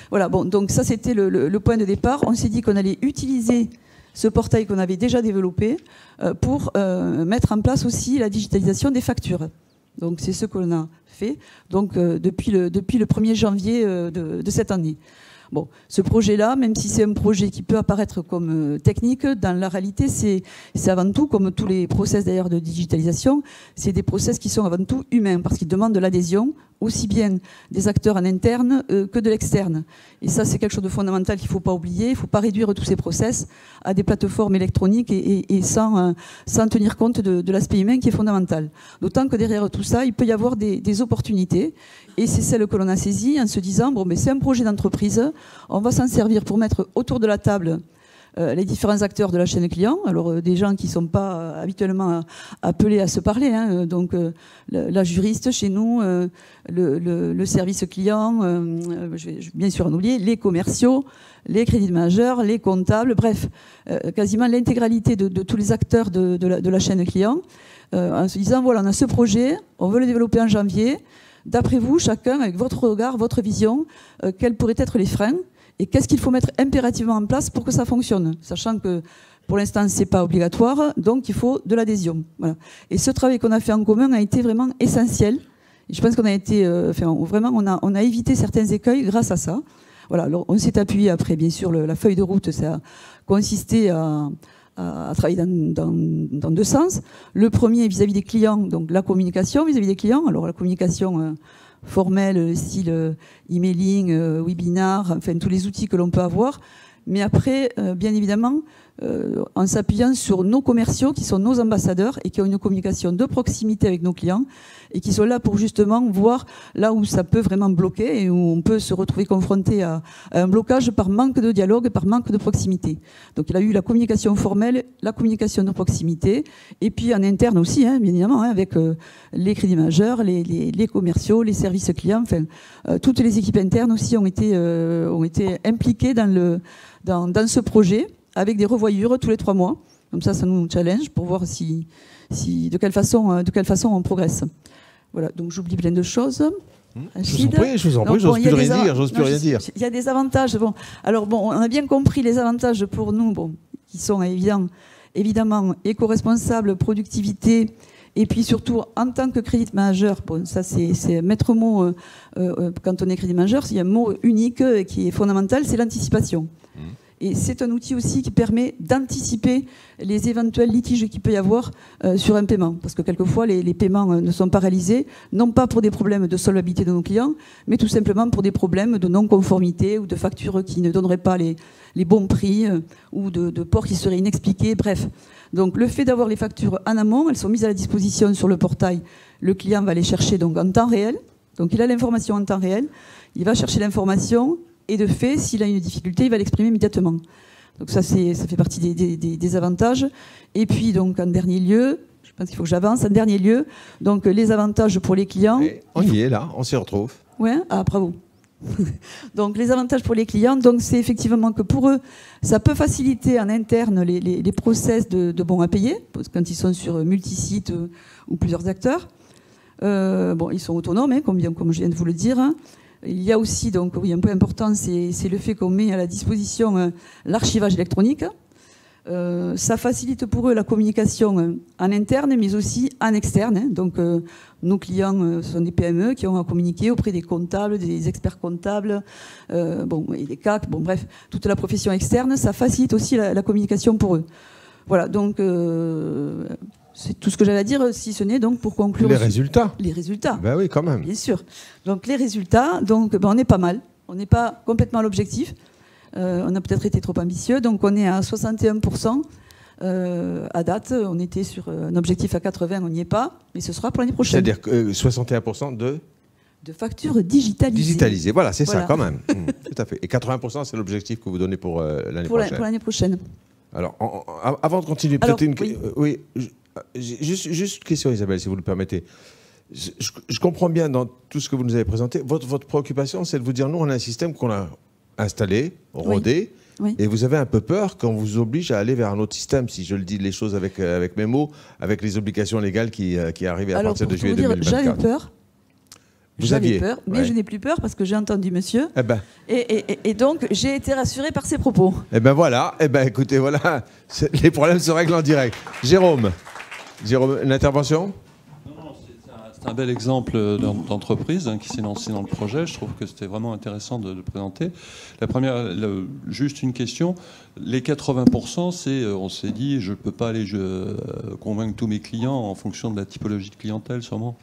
Voilà, bon, donc ça, c'était le point de départ. On s'est dit qu'on allait utiliser ce portail qu'on avait déjà développé pour mettre en place aussi la digitalisation des factures. Donc c'est ce qu'on a fait donc, depuis le 1er janvier de cette année. Bon, ce projet-là, même si c'est un projet qui peut apparaître comme technique, dans la réalité, c'est avant tout, comme tous les process d'ailleurs de digitalisation, c'est des process qui sont avant tout humains, parce qu'ils demandent de l'adhésion, aussi bien des acteurs en interne que de l'externe. Et ça, c'est quelque chose de fondamental qu'il ne faut pas oublier. Il ne faut pas réduire tous ces process à des plateformes électroniques et sans tenir compte de l'aspect humain qui est fondamental. D'autant que derrière tout ça, il peut y avoir des opportunités. Et c'est celle que l'on a saisie en se disant, bon, mais c'est un projet d'entreprise, on va s'en servir pour mettre autour de la table les différents acteurs de la chaîne client, alors des gens qui ne sont pas habituellement appelés à se parler, hein, donc la juriste chez nous, le service client, je vais bien sûr en oublier, les commerciaux, les crédits majeurs, les comptables, bref, quasiment l'intégralité de tous les acteurs de la chaîne client, en se disant, voilà, on a ce projet, on veut le développer en janvier, d'après vous, chacun, avec votre regard, votre vision, quels pourraient être les freins et qu'est-ce qu'il faut mettre impérativement en place pour que ça fonctionne, sachant que pour l'instant, ce n'est pas obligatoire, donc il faut de l'adhésion. Voilà. Et ce travail qu'on a fait en commun a été vraiment essentiel. Et je pense qu'on a été, vraiment, on a évité certains écueils grâce à ça. Voilà. Alors, on s'est appuyé après, bien sûr, la feuille de route, ça a consisté à travailler dans deux sens. Le premier vis-à-vis des clients, donc la communication vis-à-vis des clients. Alors la communication formelle, style emailing, webinar, enfin tous les outils que l'on peut avoir. Mais après, bien évidemment, en s'appuyant sur nos commerciaux qui sont nos ambassadeurs et qui ont une communication de proximité avec nos clients et qui sont là pour justement voir là où ça peut vraiment bloquer et où on peut se retrouver confronté à un blocage par manque de dialogue, par manque de proximité. Donc il y a eu la communication formelle, la communication de proximité et puis en interne aussi, hein, bien évidemment, hein, avec les crédits majeurs, les commerciaux, les services clients, enfin toutes les équipes internes aussi ont été impliquées dans ce projet, avec des revoyures tous les 3 mois. Comme ça nous challenge pour voir de quelle façon on progresse. Voilà, donc j'oublie plein de choses. Je vous en prie, j'ose plus rien dire. Il y a des avantages. Bon, alors bon, on a bien compris les avantages pour nous, bon, qui sont évidemment éco-responsable, productivité, et puis surtout en tant que crédit manager, bon, ça c'est maître mot quand on est crédit manager, il y a un mot unique qui est fondamental, c'est l'anticipation. Et c'est un outil aussi qui permet d'anticiper les éventuels litiges qu'il peut y avoir sur un paiement. Parce que quelquefois, les paiements ne sont pas réalisés, non pas pour des problèmes de solvabilité de nos clients, mais tout simplement pour des problèmes de non-conformité ou de factures qui ne donneraient pas les bons prix ou de ports qui seraient inexpliqués, bref. Donc le fait d'avoir les factures en amont, elles sont mises à la disposition sur le portail. Le client va les chercher donc en temps réel. Donc il a l'information en temps réel. Il va chercher l'information. Et de fait, s'il a une difficulté, il va l'exprimer immédiatement. Donc ça fait partie des avantages. Et puis, donc, en dernier lieu, je pense qu'il faut que j'avance, en dernier lieu, donc les avantages pour les clients... Et on y est là, on s'y retrouve. Ouais, ah bravo. Donc les avantages pour les clients, donc c'est effectivement que pour eux, ça peut faciliter en interne les process de bons à payer, parce que quand ils sont sur multisites ou plusieurs acteurs. Bon, ils sont autonomes, hein, comme je viens de vous le dire, hein. Il y a aussi, donc, oui, un point important, c'est le fait qu'on met à la disposition l'archivage électronique. Ça facilite pour eux la communication en interne, mais aussi en externe. Hein. Donc, nos clients sont des PME qui ont à communiquer auprès des comptables, des experts comptables, et des CAC, bon, bref, toute la profession externe. Ça facilite aussi la communication pour eux. Voilà, donc... c'est tout ce que j'avais à dire, si ce n'est donc pour conclure... Les résultats. Les résultats. Ben oui, quand même. Bien sûr. Donc les résultats, donc, on est pas mal. On n'est pas complètement à l'objectif. On a peut-être été trop ambitieux. Donc on est à 61% à date. On était sur un objectif à 80%, on n'y est pas. Mais ce sera pour l'année prochaine. C'est-à-dire 61% de factures digitalisées. Digitalisées, voilà, c'est ça quand même. Tout à fait. Et 80%, c'est l'objectif que vous donnez pour l'année prochaine. Pour l'année prochaine. Alors, avant de continuer, peut-être oui. Juste une question, Isabelle, si vous le permettez. Je comprends bien dans tout ce que vous nous avez présenté. Votre préoccupation, c'est de vous dire, nous, on a un système qu'on a installé, rodé, oui. et vous avez un peu peur qu'on vous oblige à aller vers un autre système, si je le dis les choses avec mes mots, avec les obligations légales qui arrivent à partir de juillet 2024. J'avais peur. J'avais peur, mais je n'ai plus peur parce que j'ai entendu monsieur. Eh ben. Et donc, j'ai été rassurée par ses propos. Eh ben voilà. Eh ben écoutez, voilà. Les problèmes se règlent en direct. Jérôme, une intervention ? C'est un bel exemple d'entreprise qui s'est lancée dans le projet. Je trouve que c'était vraiment intéressant de le présenter. La première, juste une question. Les 80%, on s'est dit, je ne peux pas aller convaincre tous mes clients en fonction de la typologie de clientèle, sûrement.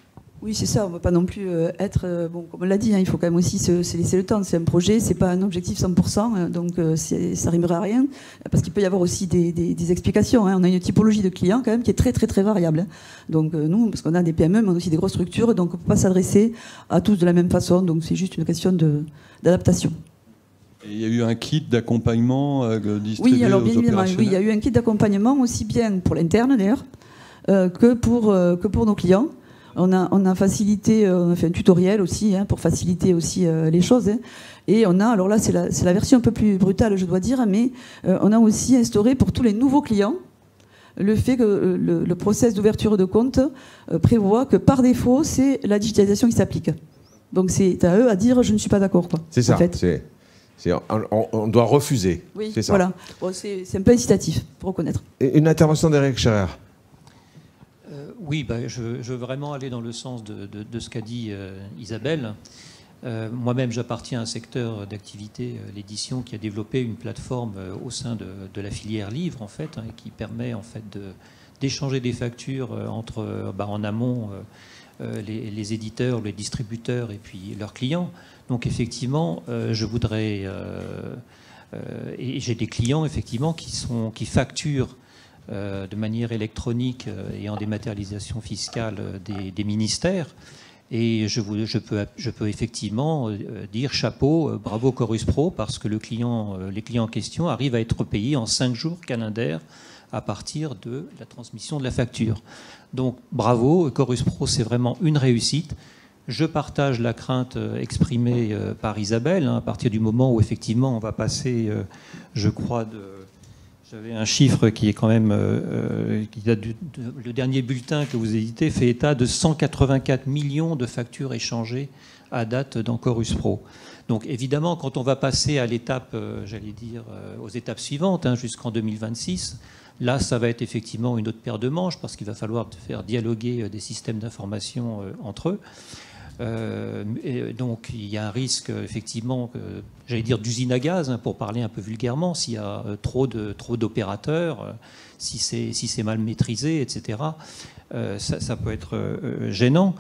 Oui, c'est ça. On ne va pas non plus être... bon, comme on l'a dit, il faut quand même aussi se laisser le temps. C'est un projet, ce n'est pas un objectif 100%, donc ça rimerait à rien. Parce qu'il peut y avoir aussi des explications. On a une typologie de clients quand même qui est très, très, très variable. Donc nous, parce qu'on a des PME, mais on a aussi des grosses structures, donc on ne peut pas s'adresser à tous de la même façon. Donc c'est juste une question d'adaptation. Il y a eu un kit d'accompagnement distribué oui, alors aux bien évidemment, oui, il y a eu un kit d'accompagnement aussi bien pour l'interne d'ailleurs que pour nos clients. On a facilité, on a fait un tutoriel aussi pour faciliter aussi les choses. Et on a, alors là c'est la version un peu plus brutale je dois dire, mais on a aussi instauré pour tous les nouveaux clients le fait que le process d'ouverture de compte prévoit que par défaut c'est la digitalisation qui s'applique. Donc c'est à eux à dire je ne suis pas d'accord. C'est ça, en fait. On doit refuser. Oui, c'est ça. Voilà. Bon, c'est un peu incitatif pour reconnaître. Et une intervention d'Éric Scherer. Oui, je veux vraiment aller dans le sens de ce qu'a dit Isabelle. Moi-même, j'appartiens à un secteur d'activité, l'édition, qui a développé une plateforme au sein de la filière livre, en fait, et qui permet en fait d'échanger des factures entre, en amont, les éditeurs, les distributeurs et puis leurs clients. Donc, effectivement, je voudrais... et j'ai des clients, effectivement, qui facturent de manière électronique et en dématérialisation fiscale des ministères. Et je peux effectivement dire chapeau, bravo Chorus Pro, parce que les clients en question arrivent à être payés en 5 jours calendaires à partir de la transmission de la facture. Donc bravo, Chorus Pro, c'est vraiment une réussite. Je partage la crainte exprimée par Isabelle, à partir du moment où effectivement on va passer, je crois, j'avais un chiffre qui est quand même, qui date le dernier bulletin que vous éditez fait état de 184 millions de factures échangées à date dans Chorus Pro. Donc évidemment, quand on va passer à l'étape, j'allais dire, aux étapes suivantes, jusqu'en 2026, là, ça va être effectivement une autre paire de manches parce qu'il va falloir faire dialoguer des systèmes d'information entre eux. Et donc il y a un risque effectivement, j'allais dire d'usine à gaz, pour parler un peu vulgairement, s'il y a trop d'opérateurs, si c'est mal maîtrisé, etc. Ça peut être gênant.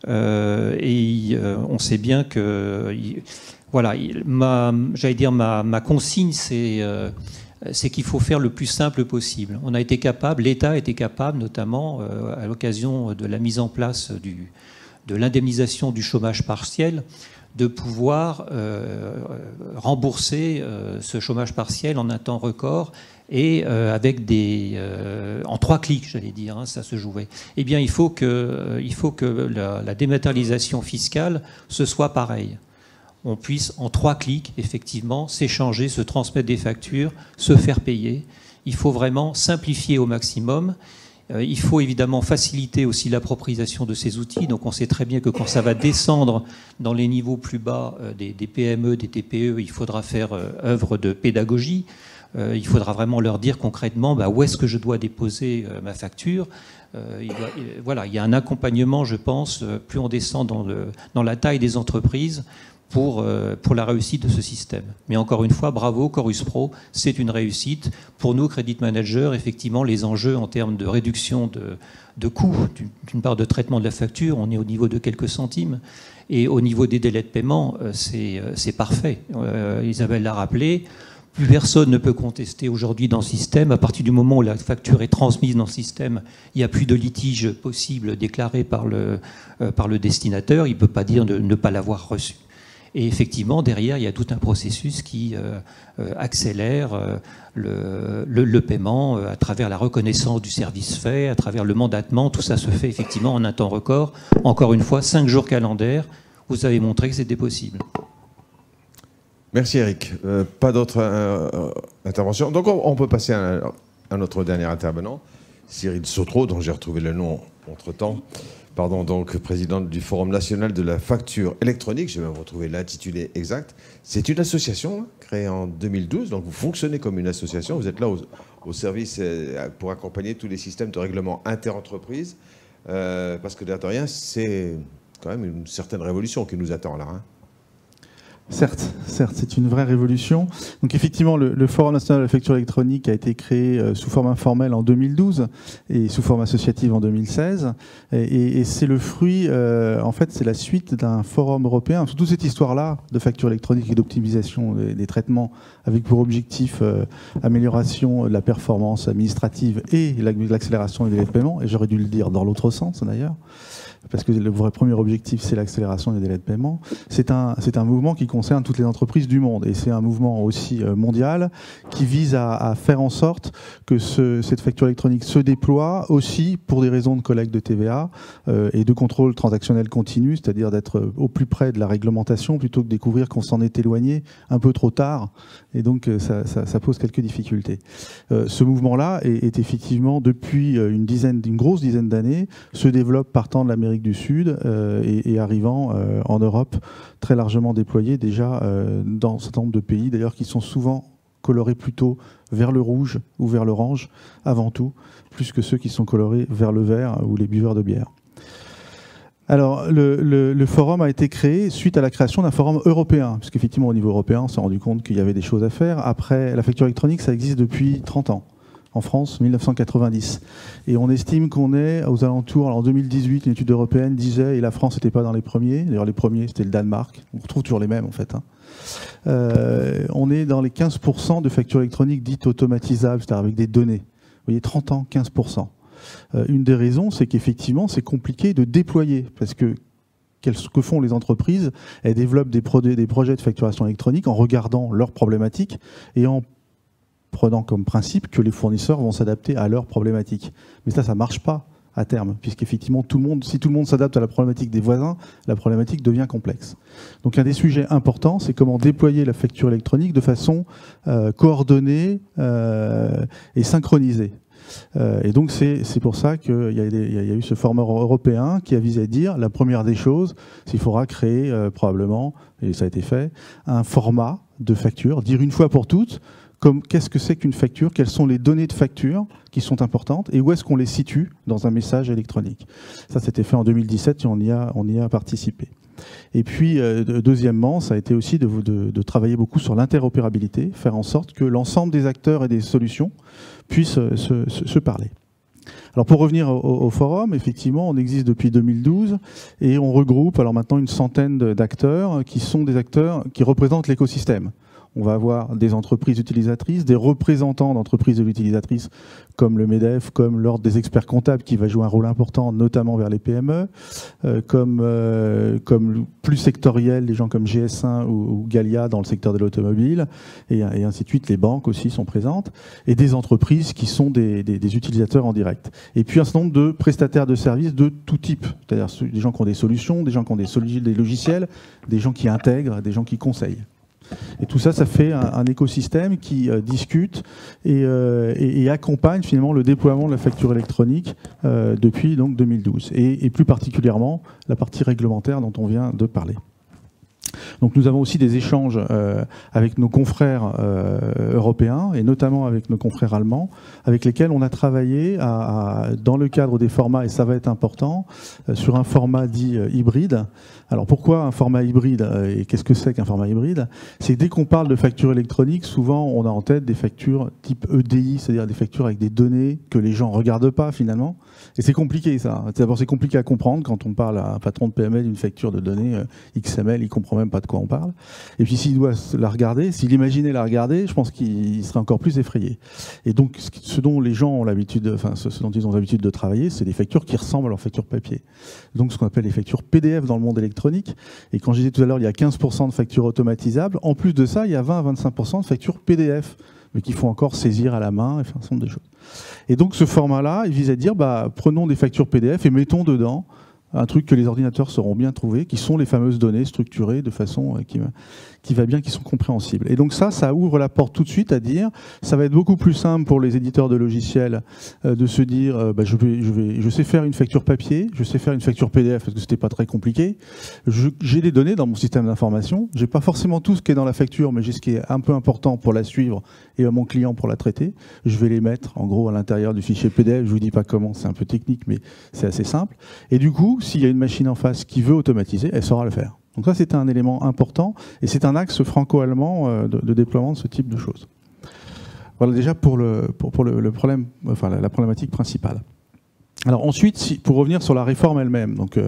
Et on sait bien que voilà, j'allais dire ma consigne, c'est qu'il faut faire le plus simple possible. On a été capable, l'État a été capable, notamment à l'occasion de la mise en place de l'indemnisation du chômage partiel, de pouvoir rembourser ce chômage partiel en un temps record et avec en 3 clics, j'allais dire, ça se jouait. Eh bien, il faut que la dématérialisation fiscale, ce soit pareil. On puisse, en 3 clics, effectivement, s'échanger, se transmettre des factures, se faire payer. Il faut vraiment simplifier au maximum. Il faut évidemment faciliter aussi l'appropriation de ces outils. Donc on sait très bien que quand ça va descendre dans les niveaux plus bas des PME, des TPE, il faudra faire œuvre de pédagogie. Il faudra vraiment leur dire concrètement où est-ce que je dois déposer ma facture. Voilà, il y a un accompagnement, je pense, plus on descend dans la taille des entreprises, pour la réussite de ce système. Mais encore une fois, bravo, Chorus Pro, c'est une réussite. Pour nous, Credit Manager, effectivement, les enjeux en termes de réduction de coûts, d'une part de traitement de la facture, on est au niveau de quelques centimes, et au niveau des délais de paiement, c'est parfait. Isabelle l'a rappelé, plus personne ne peut contester aujourd'hui dans le système. À partir du moment où la facture est transmise dans le système, il n'y a plus de litige possible déclaré par le destinataire. Il ne peut pas dire de ne pas l'avoir reçu. Et effectivement, derrière, il y a tout un processus qui accélère le paiement à travers la reconnaissance du service fait, à travers le mandatement. Tout ça se fait effectivement en un temps record. Encore une fois, 5 jours calendaires. Vous avez montré que c'était possible. Merci Eric. Pas d'autres interventions. Donc on peut passer à notre dernier intervenant, Cyril Sautreau, dont j'ai retrouvé le nom entre-temps. Pardon, donc président du Forum national de la facture électronique. Je vais même retrouver l'intitulé exact. C'est une association créée en 2012. Donc vous fonctionnez comme une association. Vous êtes là au service pour accompagner tous les systèmes de règlement inter-entreprise. Parce que derrière rien, c'est quand même une certaine révolution qui nous attend là. Hein. Certes, c'est une vraie révolution. Donc effectivement, le Forum national de la facture électronique a été créé sous forme informelle en 2012 et sous forme associative en 2016. Et c'est le fruit, en fait, c'est la suite d'un forum européen. Toute cette histoire-là de facture électronique et d'optimisation des traitements avec pour objectif amélioration de la performance administrative et l'accélération des délais de paiement. Et j'aurais dû le dire dans l'autre sens d'ailleurs. Parce que le vrai premier objectif, c'est l'accélération des délais de paiement. C'est un mouvement qui concerne toutes les entreprises du monde. Et c'est un mouvement aussi mondial qui vise à faire en sorte que cette facture électronique se déploie aussi pour des raisons de collecte de TVA et de contrôle transactionnel continu, c'est-à-dire d'être au plus près de la réglementation plutôt que de découvrir qu'on s'en est éloigné un peu trop tard. Et donc, ça pose quelques difficultés. Ce mouvement-là est effectivement, depuis une grosse dizaine d'années, se développe partant de l'Amérique du Sud et arrivant en Europe, très largement déployé déjà dans un certain nombre de pays, d'ailleurs, qui sont souvent colorés plutôt vers le rouge ou vers l'orange, avant tout, plus que ceux qui sont colorés vers le vert ou les buveurs de bière. Alors, le forum a été créé suite à la création d'un forum européen, puisqu'effectivement, au niveau européen, on s'est rendu compte qu'il y avait des choses à faire. Après, la facture électronique, ça existe depuis 30 ans. En France, 1990. Et on estime qu'on est aux alentours, alors en 2018, une étude européenne disait, et la France n'était pas dans les premiers, d'ailleurs les premiers c'était le Danemark, on retrouve toujours les mêmes en fait. Hein. On est dans les 15% de factures électroniques dites automatisables, c'est-à-dire avec des données. Vous voyez, 30 ans, 15%. Une des raisons, c'est qu'effectivement, c'est compliqué de déployer, parce que ce que font les entreprises, elles développent des projets de facturation électronique en regardant leurs problématiques et en prenant comme principe que les fournisseurs vont s'adapter à leurs problématiques. Mais ça ne marche pas à terme, puisqu'effectivement, si tout le monde s'adapte à la problématique des voisins, la problématique devient complexe. Donc un des sujets importants, c'est comment déployer la facture électronique de façon coordonnée et synchronisée. Et donc c'est pour ça qu'il y a eu ce format européen qui a visé à dire, la première des choses, c'est qu'il faudra créer probablement, et ça a été fait, un format de facture, dire une fois pour toutes, qu'est-ce que c'est qu'une facture, quelles sont les données de facture qui sont importantes et où est-ce qu'on les situe dans un message électronique. Ça, c'était fait en 2017 et on y a participé. Et puis, deuxièmement, ça a été aussi de travailler beaucoup sur l'interopérabilité, faire en sorte que l'ensemble des acteurs et des solutions puissent se parler. Alors pour revenir au forum, effectivement, on existe depuis 2012 et on regroupe alors maintenant une centaine d'acteurs qui sont des acteurs qui représentent l'écosystème. On va avoir des entreprises utilisatrices, des représentants d'entreprises utilisatrices comme le MEDEF, comme l'Ordre des experts comptables qui va jouer un rôle important, notamment vers les PME, comme plus sectoriel, des gens comme GS1 ou Gallia dans le secteur de l'automobile, et ainsi de suite. Les banques aussi sont présentes, et des entreprises qui sont des utilisateurs en direct. Et puis un certain nombre de prestataires de services de tout type, c'est-à-dire des gens qui ont des solutions, des gens qui ont des logiciels, des gens qui intègrent, des gens qui conseillent. Et tout ça, ça fait un écosystème qui discute et accompagne finalement le déploiement de la facture électronique depuis donc 2012. Et plus particulièrement la partie réglementaire dont on vient de parler. Donc nous avons aussi des échanges avec nos confrères européens et notamment avec nos confrères allemands avec lesquels on a travaillé dans le cadre des formats, et ça va être important, sur un format dit hybride. Alors pourquoi un format hybride et qu'est-ce que c'est qu'un format hybride? C'est que dès qu'on parle de facture électronique, souvent on a en tête des factures type EDI, c'est-à-dire des factures avec des données que les gens ne regardent pas finalement. Et c'est compliqué ça. D'abord c'est compliqué à comprendre quand on parle à un patron de PME d'une facture de données XML, il ne comprend même pas pas de quoi on parle. Et puis s'il doit la regarder, s'il imaginait la regarder, je pense qu'il serait encore plus effrayé. Et donc ce dont les gens ont l'habitude, enfin ce dont ils ont l'habitude de travailler, c'est des factures qui ressemblent à leurs factures papier. Donc ce qu'on appelle les factures PDF dans le monde électronique. Et quand je disais tout à l'heure, il y a 15% de factures automatisables. En plus de ça, il y a 20 à 25% de factures PDF, mais qu'il faut encore saisir à la main et faire un certain nombre de choses. Et donc ce format-là, il vise à dire, prenons des factures PDF et mettons dedans un truc que les ordinateurs sauront bien trouver, qui sont les fameuses données structurées de façon qui va bien, qui sont compréhensibles. Et donc ça ouvre la porte tout de suite à dire, ça va être beaucoup plus simple pour les éditeurs de logiciels de se dire, je sais faire une facture papier, je sais faire une facture PDF parce que c'était pas très compliqué, j'ai des données dans mon système d'information, j'ai pas forcément tout ce qui est dans la facture, mais j'ai ce qui est un peu important pour la suivre et à mon client pour la traiter. Je vais les mettre en gros à l'intérieur du fichier PDF, je vous dis pas comment, c'est un peu technique, mais c'est assez simple. Et du coup, s'il y a une machine en face qui veut automatiser, elle saura le faire. Donc ça, c'est un élément important et c'est un axe franco-allemand de déploiement de ce type de choses. Voilà déjà pour le problème, enfin la problématique principale. Alors ensuite, pour revenir sur la réforme elle-même, donc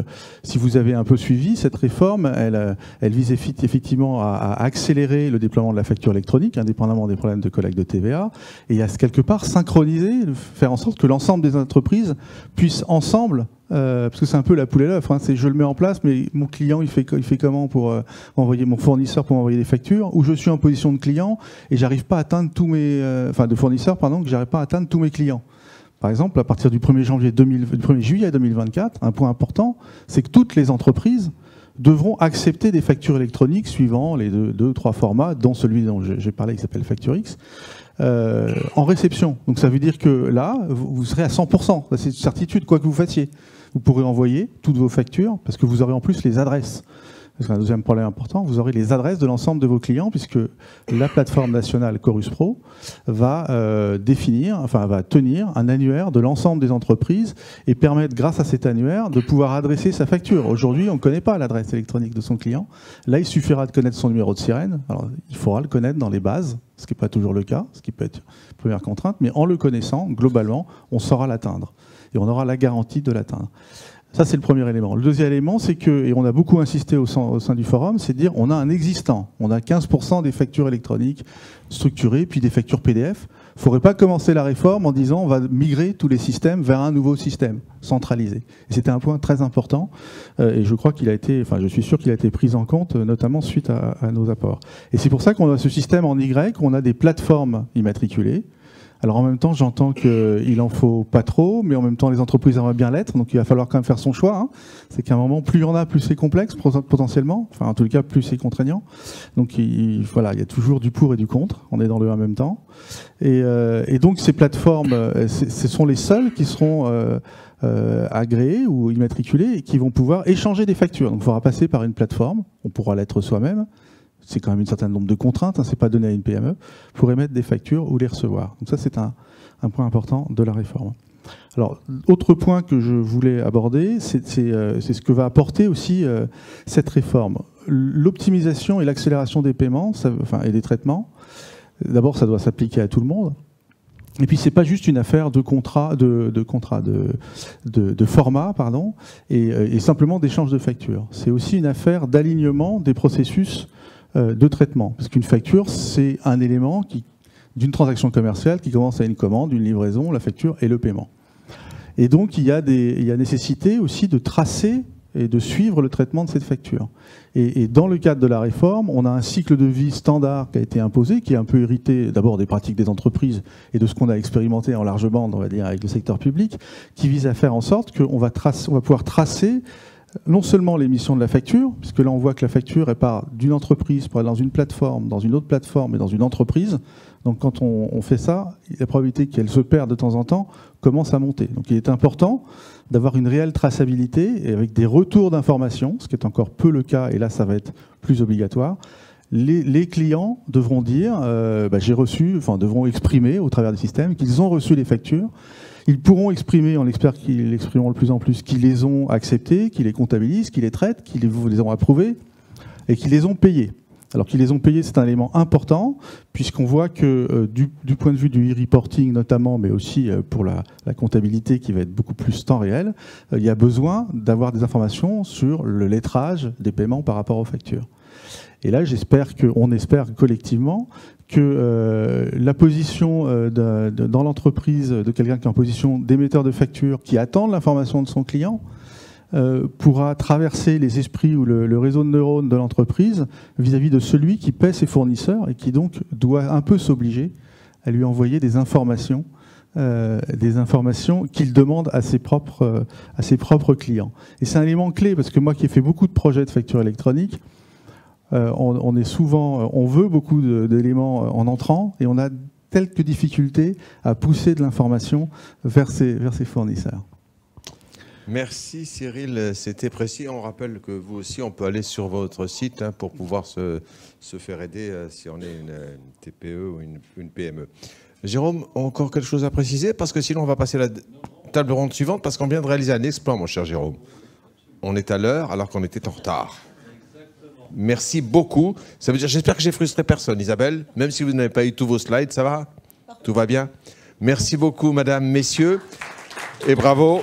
si vous avez un peu suivi, cette réforme, elle vise effectivement à accélérer le déploiement de la facture électronique, indépendamment des problèmes de collecte de TVA, et à quelque part synchroniser, faire en sorte que l'ensemble des entreprises puissent ensemble, parce que c'est un peu la poule et l'œuf, c'est je le mets en place, mais mon client il fait comment pour m'envoyer, mon fournisseur pour m'envoyer des factures, ou je suis en position de client et j'arrive pas à atteindre tous mes, de fournisseur, pardon, que j'arrive pas à atteindre tous mes clients. Par exemple, à partir du 1er juillet 2024, un point important, c'est que toutes les entreprises devront accepter des factures électroniques suivant les deux, trois formats, dont celui dont j'ai parlé qui s'appelle FactureX, en réception. Donc ça veut dire que là, vous serez à 100%, c'est une certitude, quoi que vous fassiez. Vous pourrez envoyer toutes vos factures, parce que vous aurez en plus les adresses. C'est un deuxième problème important, vous aurez les adresses de l'ensemble de vos clients, puisque la plateforme nationale Chorus Pro va va tenir un annuaire de l'ensemble des entreprises et permettre, grâce à cet annuaire, de pouvoir adresser sa facture. Aujourd'hui, on ne connaît pas l'adresse électronique de son client. Là, il suffira de connaître son numéro de sirène. Alors, il faudra le connaître dans les bases, ce qui n'est pas toujours le cas, ce qui peut être une première contrainte, mais en le connaissant, globalement, on saura l'atteindre. Et on aura la garantie de l'atteindre. Ça, c'est le premier élément. Le deuxième élément, c'est que, et on a beaucoup insisté au sein du forum, c'est de dire on a un existant. On a 15% des factures électroniques structurées, puis des factures PDF. Il ne faudrait pas commencer la réforme en disant on va migrer tous les systèmes vers un nouveau système centralisé. C'était un point très important et je crois qu'il a été, je suis sûr qu'il a été pris en compte, notamment suite à nos apports. Et c'est pour ça qu'on a ce système en Y, on a des plateformes immatriculées. Alors en même temps, j'entends qu'il en faut pas trop, mais en même temps, les entreprises aimeraient bien l'être, donc il va falloir quand même faire son choix. C'est qu'à un moment, plus il y en a, plus c'est complexe potentiellement, enfin en tout cas, plus c'est contraignant. Donc il y a toujours du pour et du contre, on est dans le en même temps. Et donc ces plateformes, ce sont les seules qui seront agréées ou immatriculées et qui vont pouvoir échanger des factures. Donc il faudra passer par une plateforme, on pourra l'être soi-même. C'est quand même un certain nombre de contraintes, c'est pas donné à une PME, pour émettre des factures ou les recevoir. Donc ça, c'est un point important de la réforme. Alors, autre point que je voulais aborder, c'est ce que va apporter aussi cette réforme. L'optimisation et l'accélération des paiements et des traitements. D'abord, ça doit s'appliquer à tout le monde. Et puis, c'est pas juste une affaire de format, pardon, et simplement d'échange de factures. C'est aussi une affaire d'alignement des processus de traitement. Parce qu'une facture, c'est un élément d'une transaction commerciale qui commence à une commande, une livraison, la facture et le paiement. Et donc, il y a nécessité aussi de tracer et de suivre le traitement de cette facture. Et dans le cadre de la réforme, on a un cycle de vie standard qui a été imposé, qui est un peu hérité d'abord des pratiques des entreprises et de ce qu'on a expérimenté en large bande, on va dire, avec le secteur public, qui vise à faire en sorte qu'on va pouvoir tracer non seulement l'émission de la facture, puisque là on voit que la facture elle part d'une entreprise pour aller dans une plateforme, dans une autre plateforme et dans une entreprise. Donc quand on fait ça, la probabilité qu'elle se perde de temps en temps commence à monter. Donc il est important d'avoir une réelle traçabilité et avec des retours d'informations, ce qui est encore peu le cas, et là ça va être plus obligatoire. Les clients devront dire, devront exprimer au travers du système qu'ils ont reçu les factures. Ils pourront exprimer, on espère qu'ils l'exprimeront de plus en plus, qu'ils les ont acceptées, qu'ils les comptabilisent, qu'ils les traitent, qu'ils les ont approuvées et qu'ils les ont payées. Alors qu'ils les ont payées, c'est un élément important, puisqu'on voit que du point de vue du e-reporting notamment, mais aussi pour la comptabilité qui va être beaucoup plus temps réel, il y a besoin d'avoir des informations sur le lettrage des paiements par rapport aux factures. Et là, on espère collectivement que la position dans l'entreprise de quelqu'un qui est en position d'émetteur de facture, qui attend l'information de son client, pourra traverser les esprits ou le réseau de neurones de l'entreprise vis-à-vis de celui qui paie ses fournisseurs et qui donc doit un peu s'obliger à lui envoyer des informations qu'il demande à ses propres clients. Et c'est un élément clé, parce que moi qui ai fait beaucoup de projets de facture électronique, on veut beaucoup d'éléments en entrant, et on a quelques difficultés à pousser de l'information vers ses fournisseurs. Merci Cyril, c'était précis. On rappelle que vous aussi, on peut aller sur votre site pour pouvoir se faire aider si on est une TPE ou une PME. Jérôme, encore quelque chose à préciser? Parce que sinon, on va passer à la table ronde suivante, parce qu'on vient de réaliser un exploit, mon cher Jérôme. On est à l'heure alors qu'on était en retard. Merci beaucoup. Ça veut dire, j'espère que j'ai frustré personne, Isabelle. Même si vous n'avez pas eu tous vos slides, ça va? Tout va bien? Merci beaucoup, madame, messieurs. Et bravo.